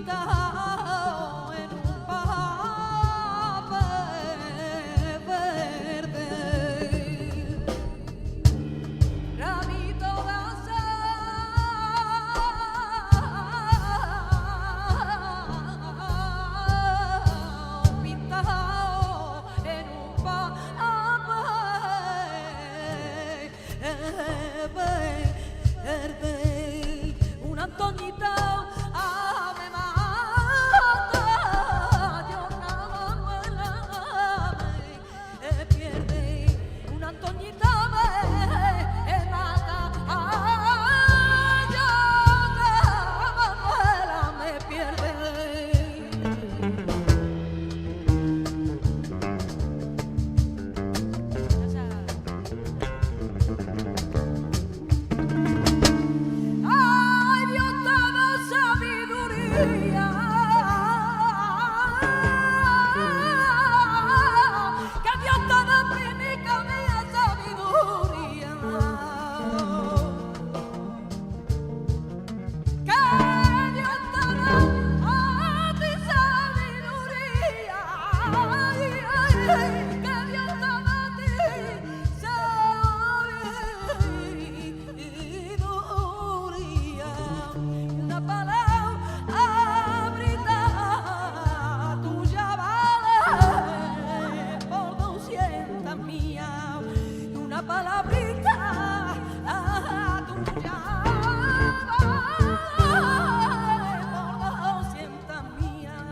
pintado en un papel verde, ramito de azahar pintado en un papel verde, una Antoñita me mata, Dios Manuela me pierde, una Antoñita me mata, Dios Manuela me pierde. Ay, Dios te da sabiduría, que Dios te da prinica mía sabiduría, que Dios te da a ti sabiduría, ay, ay, que Dios te da a ti sabiduría, una palabrita tuya vale por 200 mías, una palabrita tuya vale por 200 mías.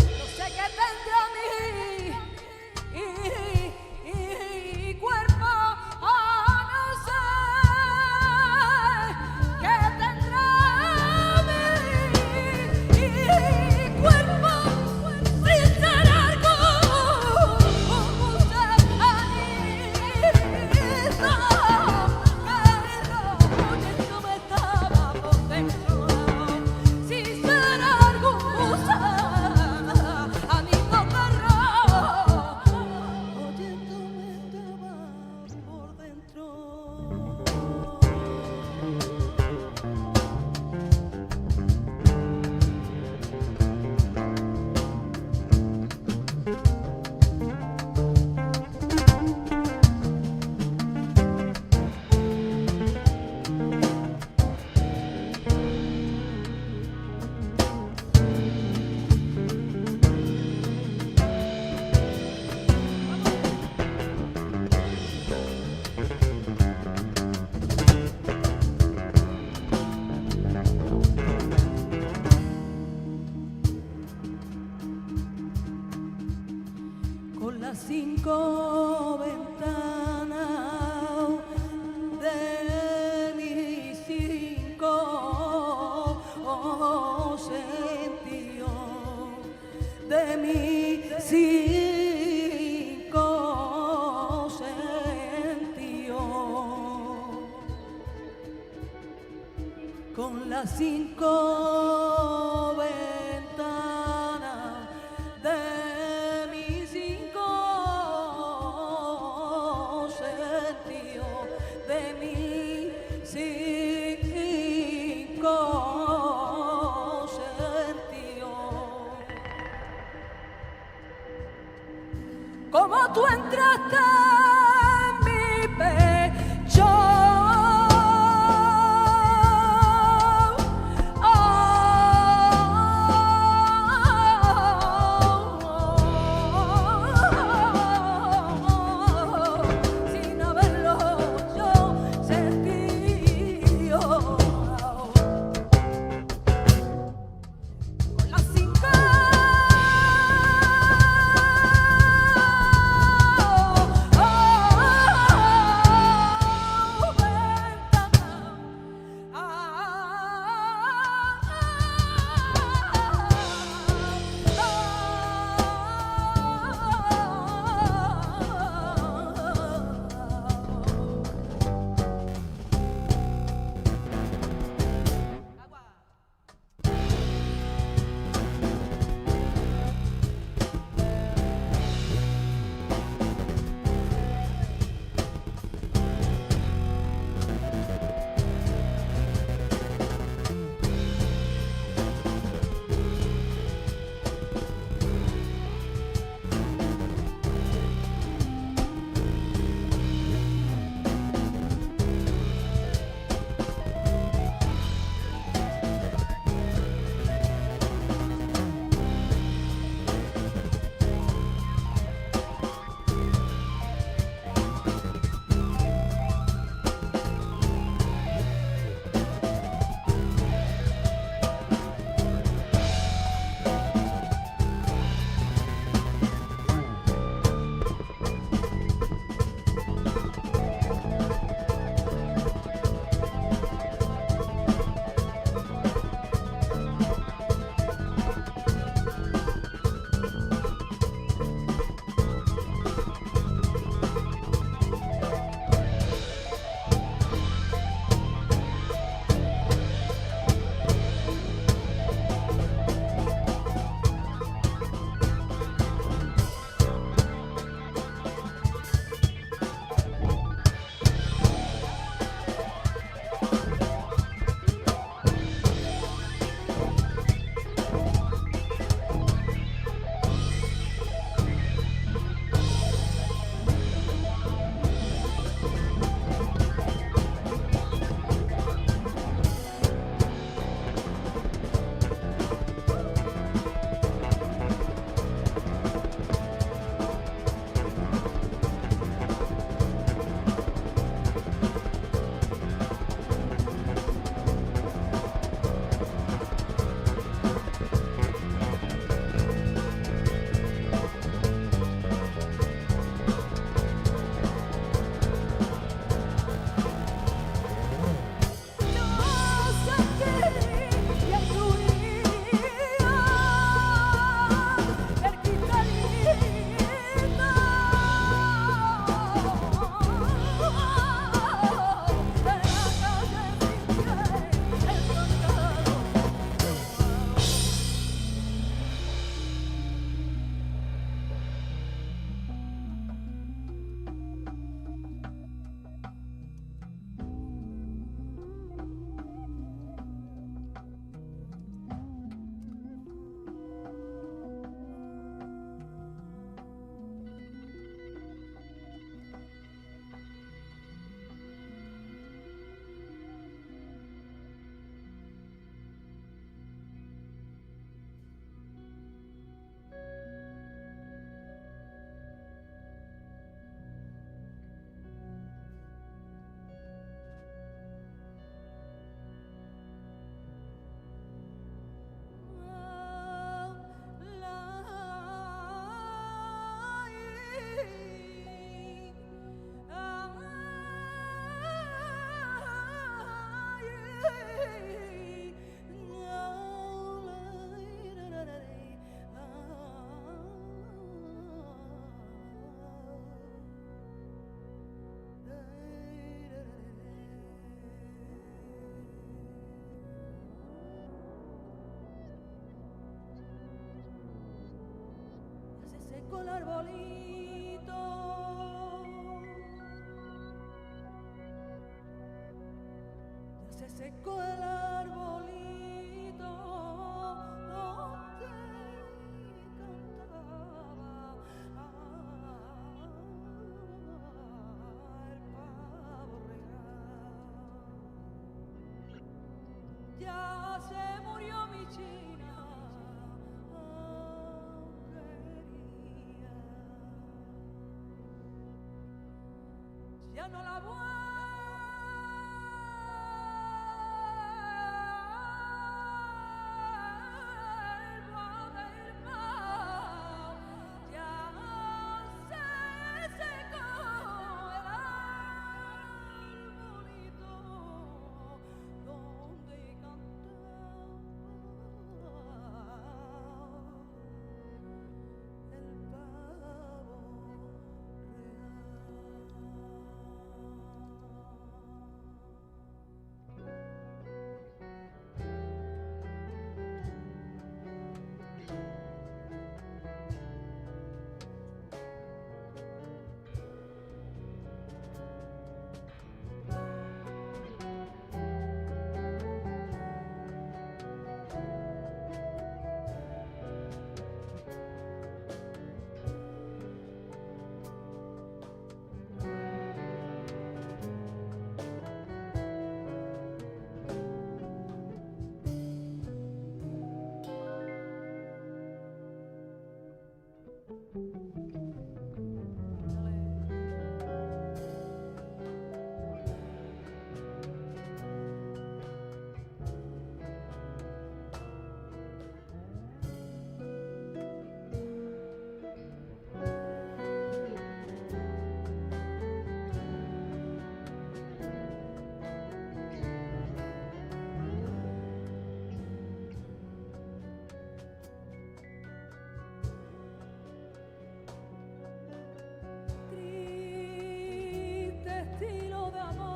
No sé qué tendrá mi cuerpo, no sé qué tendrá mi cuerpo, si será algo querido, me estaba por dentro. Si será algún gusano, oyéndome estaba por dentro. Con las 5 ventanas de mis 5 sentidos, de mis 5 sentidos, con las 5 ventanas de mis 5 sentidos, de mis 5 sentidos. Como tú entraste en mi pecho, secó el arbolito donde cantaba el pavo real. Ya se murió mi China querida, ya no la vuelvo a ver más, ya se secó el arbolito donde cantaba el pavo triste estilo de amor,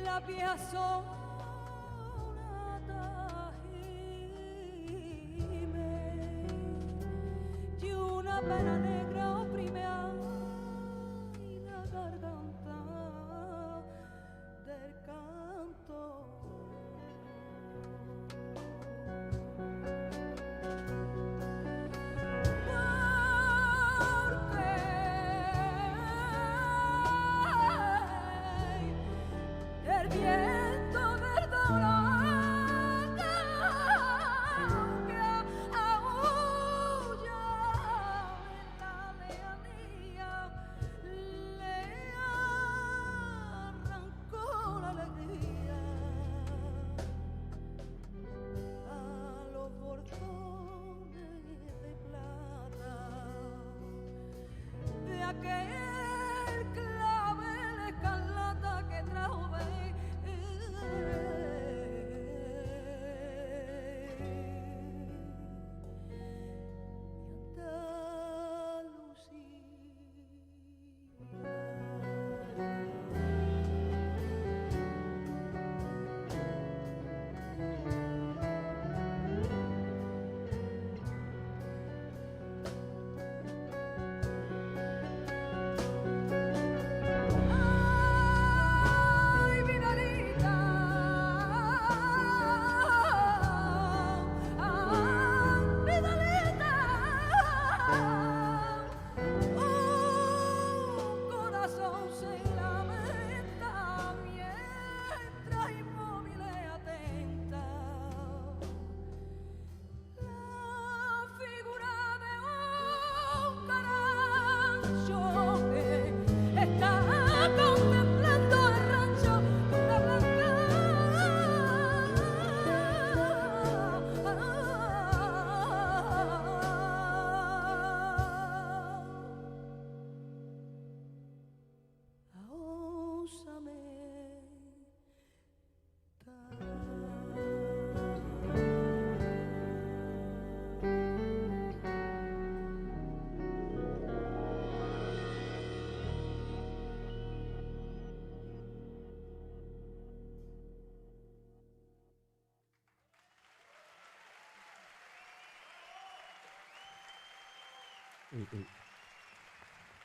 la vieja sonata gime y una pena negra oprime ay, la garganta del canto. El viento verdolaga que aúlla en la lejanía le arrancó la alegría a los bordones de plata de aquel clavel escarlata que trajo ay, Vidalita, Vidalita, un corazón se lamenta mientras inmóvil atenta la figura de un carancho que está contemplando el rancho de una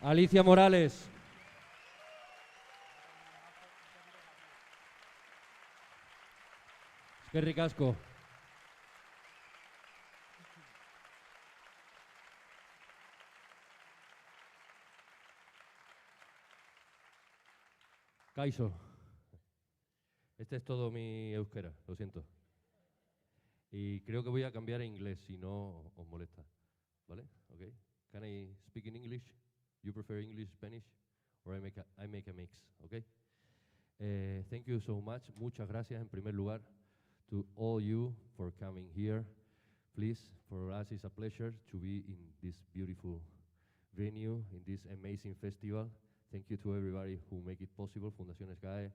Alicia Morales. Qué ricasco. Kaixo. Este es todo mi euskera, lo siento. Y creo que voy a cambiar a inglés si no os molesta. ¿Vale? Okay. Can I speak in English? You prefer English, Spanish? Or I make a mix, okay? Thank you so much. Muchas gracias en primer lugar to all you for coming here. Please, for us it's a pleasure to be in this beautiful venue, in this amazing festival. Thank you to everybody who make it possible, Fundación SGAE,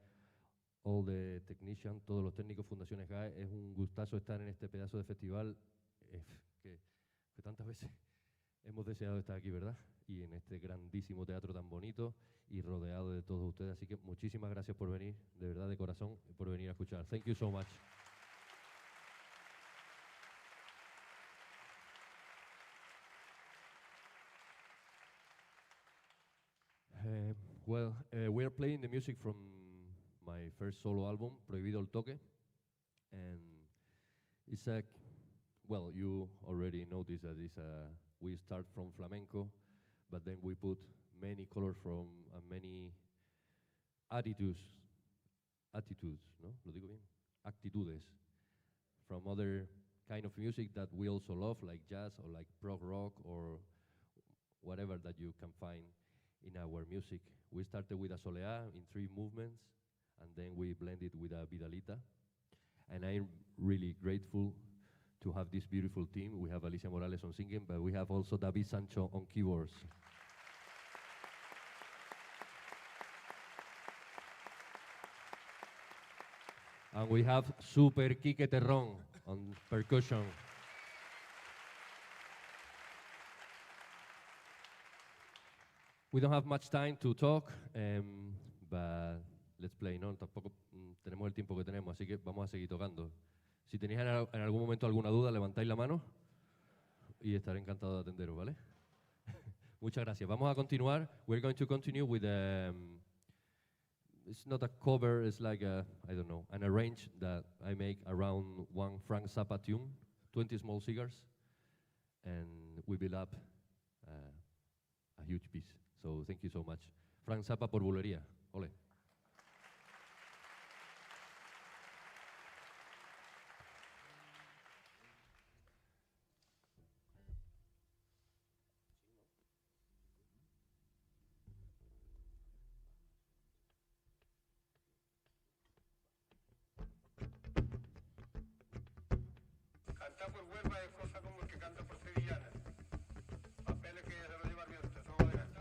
all the technicians, todos los técnicos Fundación SGAE. Es un gustazo estar en este pedazo de festival que tantas veces hemos deseado estar aquí, ¿verdad? Y en este grandísimo teatro tan bonito y rodeado de todos ustedes. Así que muchísimas gracias por venir, de verdad, de corazón, por venir a escuchar. Thank you so much. We are playing the music from my first solo album, Prohibido el Toque. And it's a, well, you already noticed that we start from flamenco, but then we put many colors from many attitudes, ¿no? ¿Lo digo bien? Actitudes from other kind of music that we also love, like jazz or like prog rock or whatever that you can find in our music. We started with a soleá in 3 movements, and then we blended with a vidalita. And I'm really grateful to have this beautiful team. We have Alicia Morales on singing, but we have also David Sancho on keyboards. And we have Super Quique Terrón on percussion. We don't have much time to talk, but let's play, ¿no? Tampoco tenemos el tiempo que tenemos, así que vamos a seguir tocando. Si tenéis en algún momento alguna duda, levantáis la mano y estaré encantado de atenderos, ¿vale? Muchas gracias. Vamos a continuar. We're going to continue with it's not a cover, it's like I don't know, an arrange that I make around one Frank Zappa tune, 20 Small Cigars, and we build up a huge piece. So thank you so much. Frank Zappa por bulería. Ole. Cantar por Huelva es cosa como el que canta por Sevillana. Papeles que se lo lleva el viento, eso va a cantar.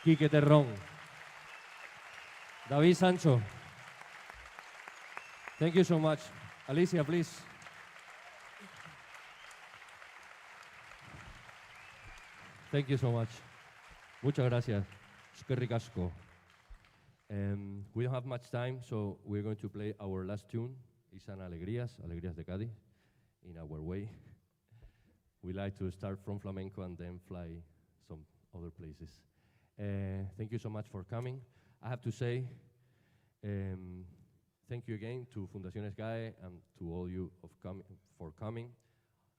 Quique Terrón. David Sancho. Thank you so much. Alicia, please. Thank you so much. Muchas gracias. Eskerrik asko. We don't have much time, so we're going to play our last tune. It's an Alegrías, Alegrías de Cádiz, in our way. We like to start from flamenco and then fly some other places. Thank you so much for coming. I have to say, thank you again to Fundación SGAE and to all you for coming,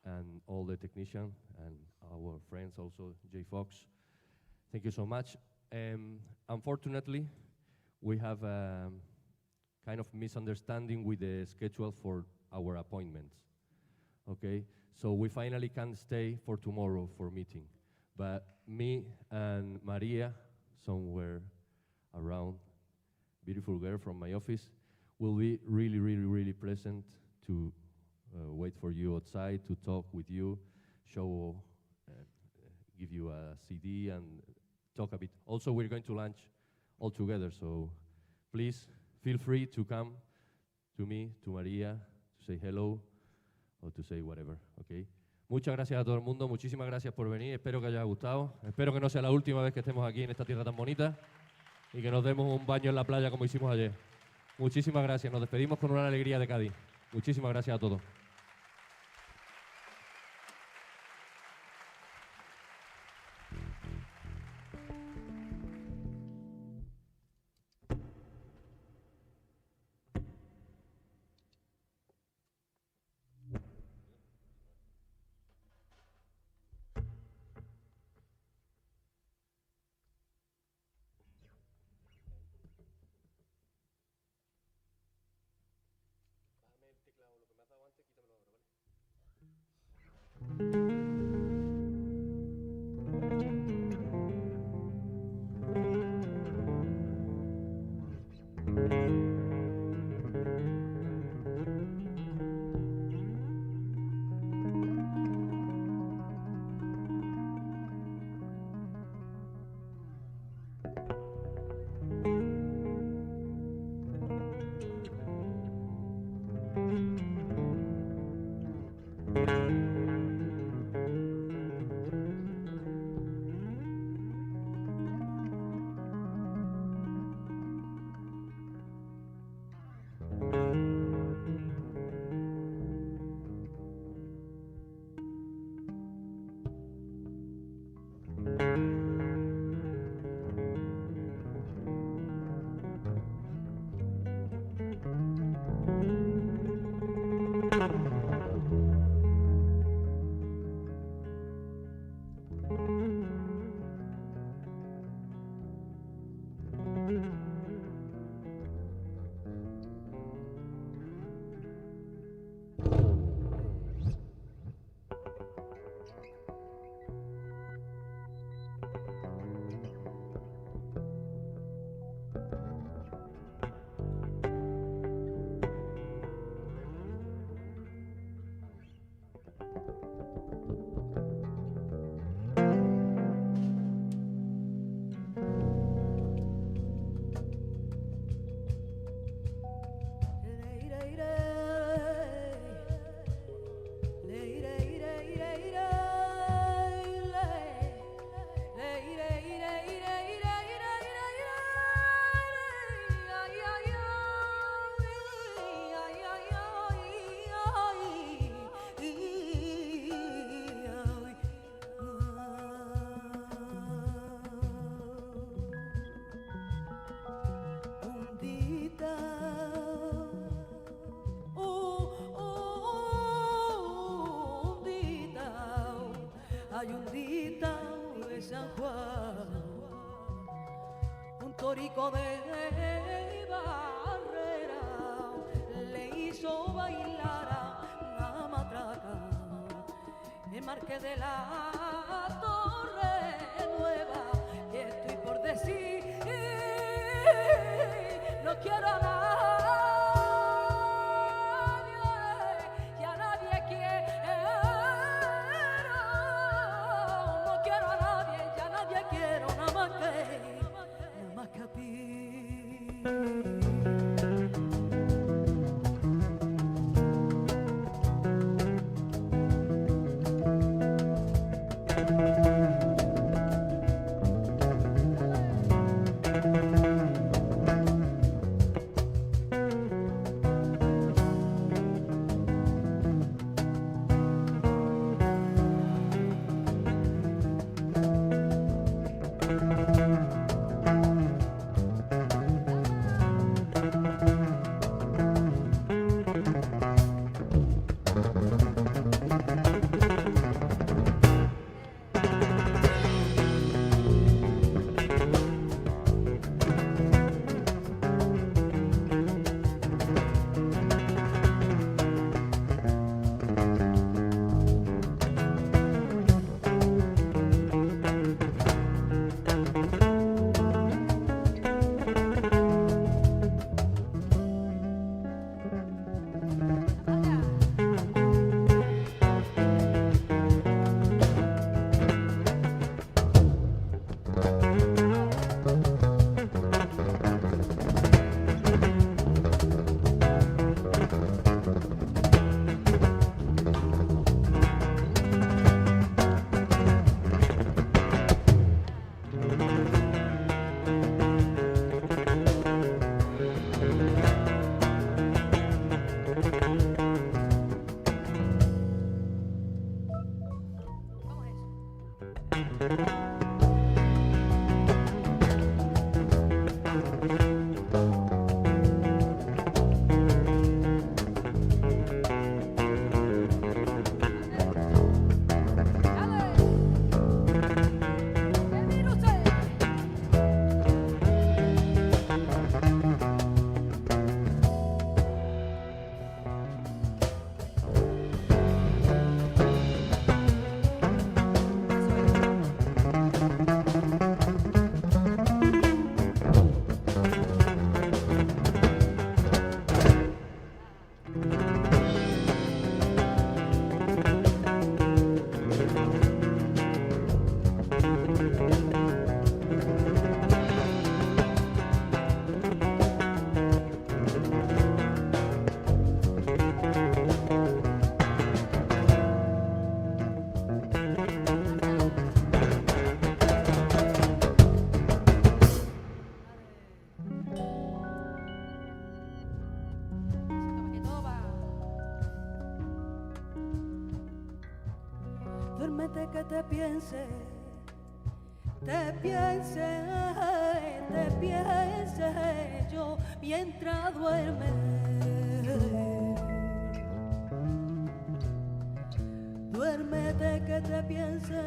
and all the technicians and our friends also, J Fox. Thank you so much. Unfortunately, we have a kind of misunderstanding with the schedule for our appointments. Okay, so we finally can't stay for tomorrow for meeting. But me and Maria, somewhere around, beautiful girl from my office, will be really, really, really pleasant to wait for you outside, to talk with you, show, give you a CD and talk a bit. Also, we're going to lunch all together, so please feel free to come to me, to Maria, to say hello, or to say whatever, okay? Muchas gracias a todo el mundo, muchísimas gracias por venir, espero que haya gustado, espero que no sea la última vez que estemos aquí en esta tierra tan bonita y que nos demos un baño en la playa como hicimos ayer. Muchísimas gracias, nos despedimos con una alegría de Cádiz. Muchísimas gracias a todos. Lo que me has dado antes, quítamelo. San Juan, un torico de Barrera le hizo bailar a matraca el Marqués de la Torre Nueva. Y estoy por decir, no quiero a nadie, y a nadie quiero, no quiero a nadie, y a nadie quiero, nada más que a ti. Duérmete que te piense, yo mientras duerme. Duérmete que te piense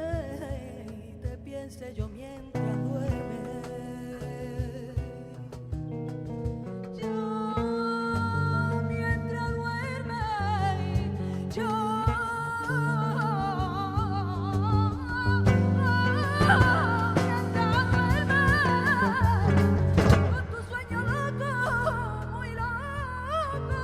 yo mientras duerme. Yo mientras duerme, yo con tu sueño loco, muy loco.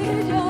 que yo